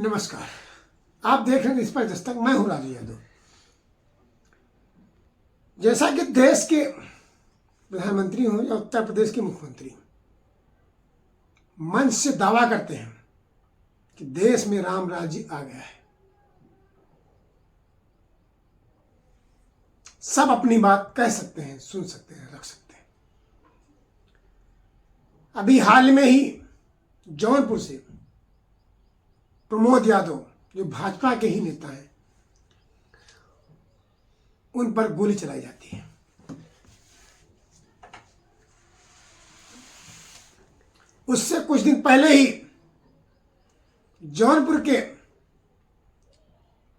नमस्कार। आप देख रहे हैं इस पर दस्तक। मैं हूं राजू यादव। जैसा कि देश के प्रधानमंत्री हों या उत्तर प्रदेश के मुख्यमंत्री मंच से दावा करते हैं कि देश में राम राज्य आ गया है, सब अपनी बात कह सकते हैं, सुन सकते हैं, रख सकते हैं। अभी हाल में ही जौनपुर से प्रमोद यादव, जो भाजपा के ही नेता हैं, उन पर गोली चलाई जाती है। उससे कुछ दिन पहले ही जौनपुर के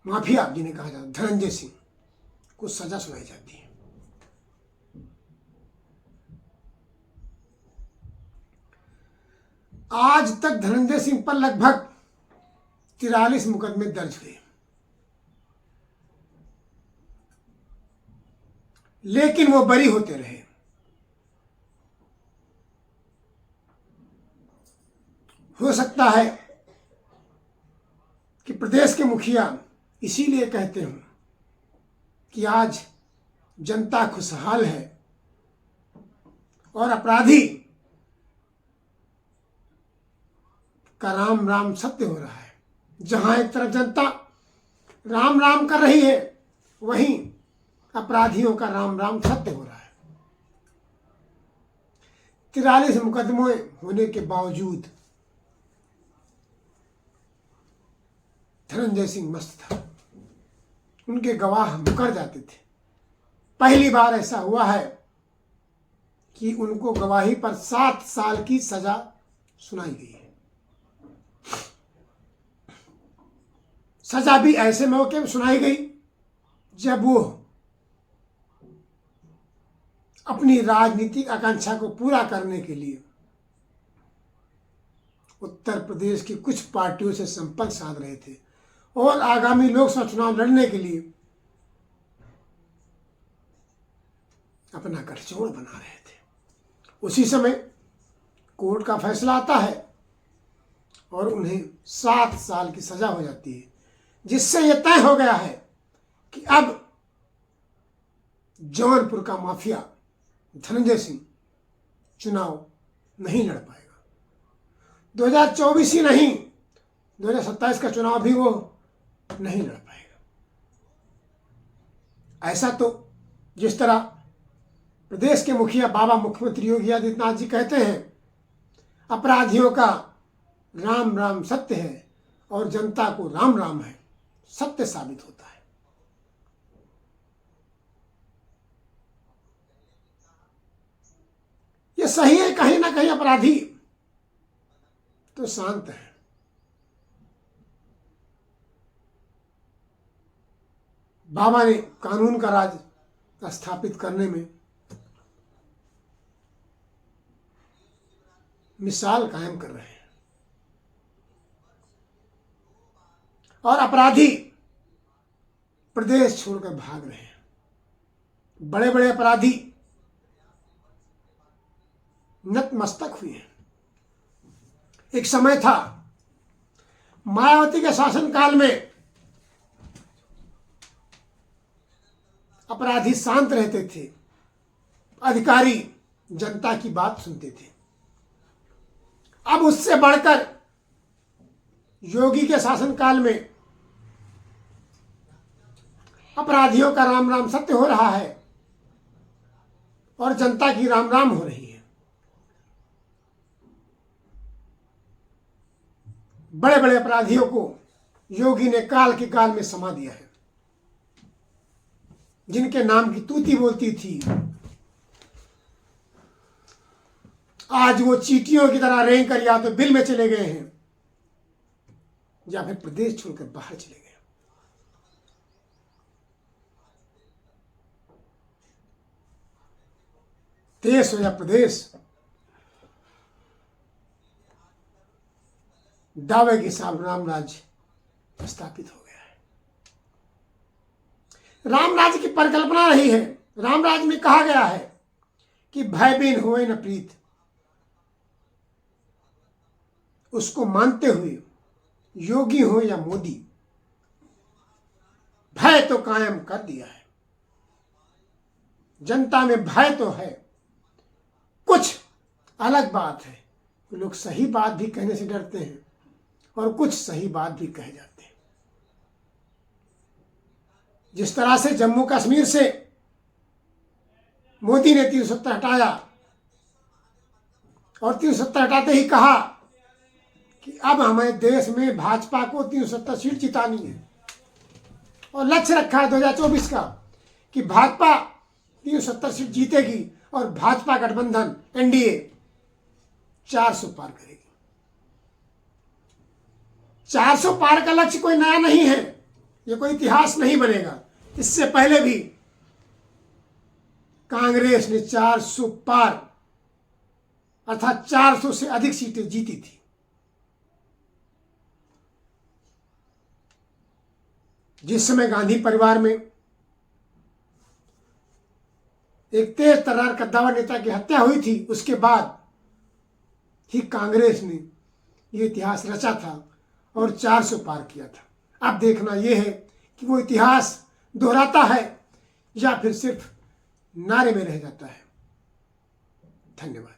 माफिया जिन्हें कहा जाता है धनंजय सिंह को सजा सुनाई जाती है। आज तक धनंजय सिंह पर लगभग 43 मुकदमे दर्ज हुए, लेकिन वो बरी होते रहे। हो सकता है कि प्रदेश के मुखिया इसीलिए कहते हों कि आज जनता खुशहाल है और अपराधी का राम राम सत्य हो रहा है। जहां एक तरफ जनता राम राम कर रही है, वहीं अपराधियों का राम राम सत्य हो रहा है। 43 मुकदमे होने के बावजूद धनंजय सिंह मस्त था। उनके गवाह मुकर जाते थे। पहली बार ऐसा हुआ है कि उनको गवाही पर 7 साल की सजा सुनाई गई है। सजा भी ऐसे मौके में सुनाई गई जब वो अपनी राजनीतिक आकांक्षा को पूरा करने के लिए उत्तर प्रदेश की कुछ पार्टियों से संपर्क साध रहे थे और आगामी लोकसभा चुनाव लड़ने के लिए अपना गठजोड़ बना रहे थे। उसी समय कोर्ट का फैसला आता है और उन्हें 7 साल की सजा हो जाती है, जिससे यह तय हो गया है कि अब जौनपुर का माफिया धनंजय सिंह चुनाव नहीं लड़ पाएगा। 2024 ही नहीं, 2027 का चुनाव भी वो नहीं लड़ पाएगा। ऐसा तो जिस तरह प्रदेश के मुखिया बाबा मुख्यमंत्री योगी आदित्यनाथ जी कहते हैं, अपराधियों का राम राम सत्य है और जनता को राम राम है, सत्य साबित होता है। यह सही है। कहीं ना कहीं अपराधी तो शांत है। बाबा ने कानून का राज स्थापित करने में मिसाल कायम कर रहे हैं और अपराधी प्रदेश छोड़कर भाग रहे हैं। बड़े बड़े अपराधी नतमस्तक हुए हैं। एक समय था मायावती के शासनकाल में अपराधी शांत रहते थे, अधिकारी जनता की बात सुनते थे। अब उससे बढ़कर योगी के शासनकाल में अपराधियों का राम राम सत्य हो रहा है और जनता की राम राम हो रही है। बड़े बड़े अपराधियों को योगी ने काल के काल में समा दिया है। जिनके नाम की तूती बोलती थी, आज वो चींटियों की तरह रेंग कर या तो बिल में चले गए हैं या फिर प्रदेश छोड़कर बाहर चले गए। देश हो या प्रदेश, दावे के साथ राम राज्य स्थापित हो गया है। राम राज्य की परिकल्पना रही है। राम राज्य में कहा गया है कि भय बिन होए न प्रीत। उसको मानते हुए योगी हो या मोदी, भय तो कायम कर दिया है। जनता में भय तो है। कुछ अलग बात है, लोग सही बात भी कहने से डरते हैं और कुछ सही बात भी कह जाते हैं। जिस तरह से जम्मू कश्मीर से मोदी ने 370 हटाया और 370 हटाते ही कहा कि अब हमें देश में भाजपा को 370 सीट जितानी है और लक्ष्य रखा है 2024 का कि भाजपा 370 सीट जीतेगी और भाजपा गठबंधन एनडीए 400 पार करेगी। 400 पार का लक्ष्य कोई नया नहीं है, ये कोई इतिहास नहीं बनेगा। इससे पहले भी कांग्रेस ने 400 पार अर्थात 400 से अधिक सीटें जीती थी। जिस समय गांधी परिवार में एक तेज तर्रार कद्दावर नेता की हत्या हुई थी, उसके बाद ही कांग्रेस ने ये इतिहास रचा था और 400 पार किया था। अब देखना यह है कि वो इतिहास दोहराता है या फिर सिर्फ नारे में रह जाता है। धन्यवाद।